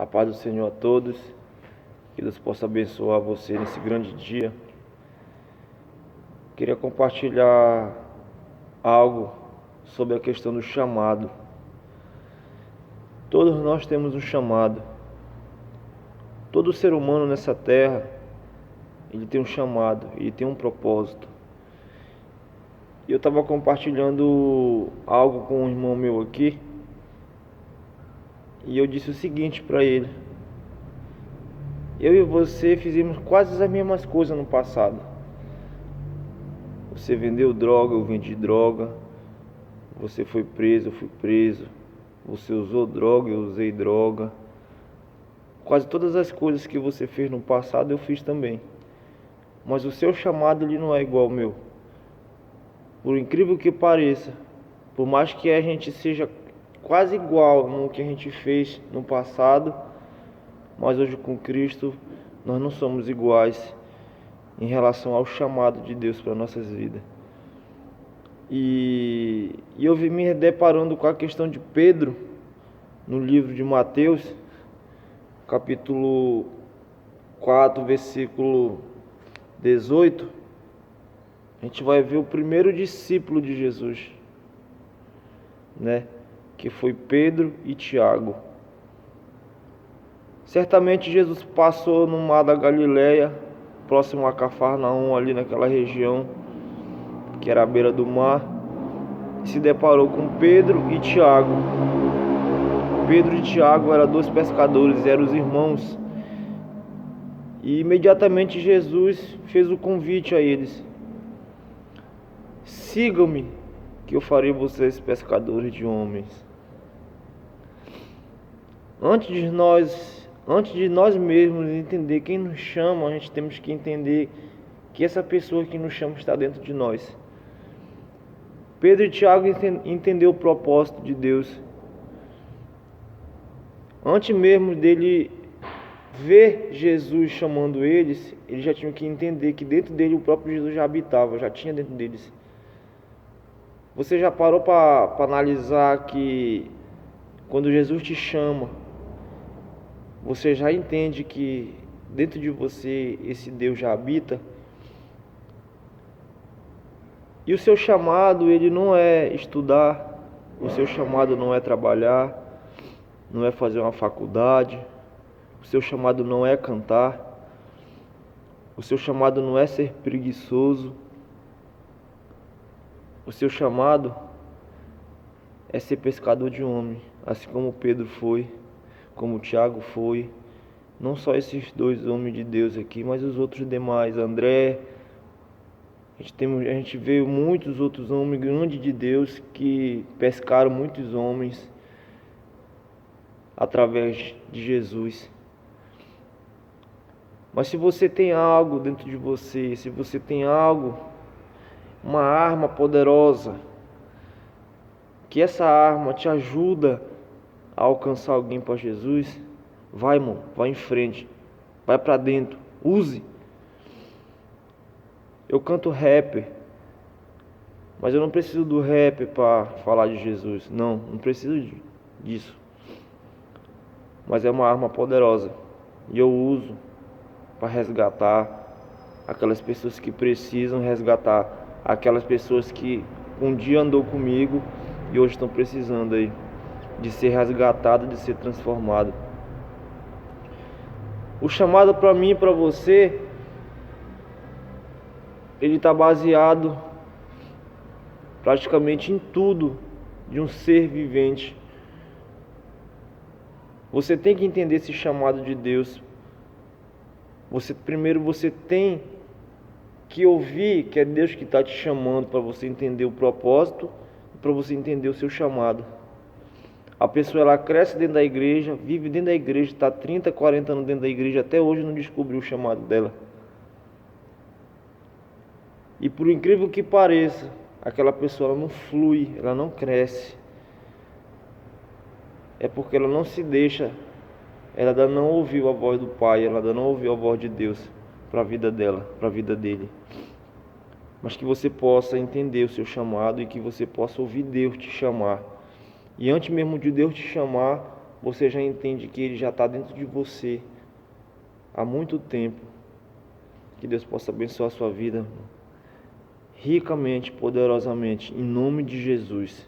A paz do Senhor a todos, que Deus possa abençoar você nesse grande dia. Queria compartilhar algo sobre a questão do chamado. Todos nós temos um chamado. Todo ser humano nessa terra, ele tem um chamado, ele tem um propósito. E eu estava compartilhando algo com um irmão meu aqui, e eu disse o seguinte para ele: eu e você fizemos quase as mesmas coisas no passado. Você vendeu droga, eu vendi droga. Você foi preso, eu fui preso. Você usou droga, eu usei droga. Quase todas as coisas que você fez no passado eu fiz também. Mas o seu chamado ele não é igual ao meu. Por incrível que pareça, por mais que a gente seja quase igual no que a gente fez no passado, mas hoje com Cristo nós não somos iguais em relação ao chamado de Deus para nossas vidas. E eu vim me deparando com a questão de Pedro no livro de Mateus, capítulo 4, versículo 18. A gente vai ver o primeiro discípulo de Jesus, que foi Pedro e Tiago. Certamente Jesus passou no mar da Galileia, próximo a Cafarnaum, ali naquela região que era à beira do mar, e se deparou com Pedro e Tiago. Pedro e Tiago eram dois pescadores, eram os irmãos. E imediatamente Jesus fez o convite a eles: sigam-me, que eu farei vocês pescadores de homens. Antes de nós mesmos entender quem nos chama, a gente temos que entender que essa pessoa que nos chama está dentro de nós. Pedro e Tiago entenderam o propósito de Deus. Antes mesmo dele ver Jesus chamando eles já tinham que entender que dentro dele o próprio Jesus já habitava, já tinha dentro deles. Você já parou para analisar que quando Jesus te chama, você já entende que dentro de você esse Deus já habita? E o seu chamado, ele não é estudar, o seu chamado não é trabalhar, não é fazer uma faculdade, o seu chamado não é cantar, o seu chamado não é ser preguiçoso, o seu chamado é ser pescador de homem, assim como Pedro foi, como Tiago foi. Não só esses dois homens de Deus aqui, mas os outros demais, André. A gente vê muitos outros homens grandes de Deus que pescaram muitos homens através de Jesus. Mas se você tem algo dentro de você, se você tem algo, uma arma poderosa, que essa arma te ajuda a alcançar alguém para Jesus, vai, irmão, vai em frente, vai para dentro, use. Eu canto rap, mas eu não preciso do rap para falar de Jesus. Não preciso disso. Mas é uma arma poderosa e eu uso para resgatar aquelas pessoas que precisam resgatar, aquelas pessoas que um dia andou comigo e hoje estão precisando aí de ser resgatado, de ser transformado. O chamado para mim e para você, ele está baseado praticamente em tudo de um ser vivente. Você tem que entender esse chamado de Deus. Primeiro você tem que ouvir que é Deus que está te chamando, para você entender o propósito e para você entender o seu chamado. A pessoa ela cresce dentro da igreja, vive dentro da igreja, está 30, 40 anos dentro da igreja, até hoje não descobriu o chamado dela. E por incrível que pareça, aquela pessoa ela não flui, ela não cresce. É porque ela não se deixa, ela ainda não ouviu a voz do Pai, ela ainda não ouviu a voz de Deus para a vida dela, para a vida dele. Mas que você possa entender o seu chamado e que você possa ouvir Deus te chamar. E antes mesmo de Deus te chamar, você já entende que Ele já está dentro de você há muito tempo. Que Deus possa abençoar a sua vida ricamente, poderosamente, em nome de Jesus.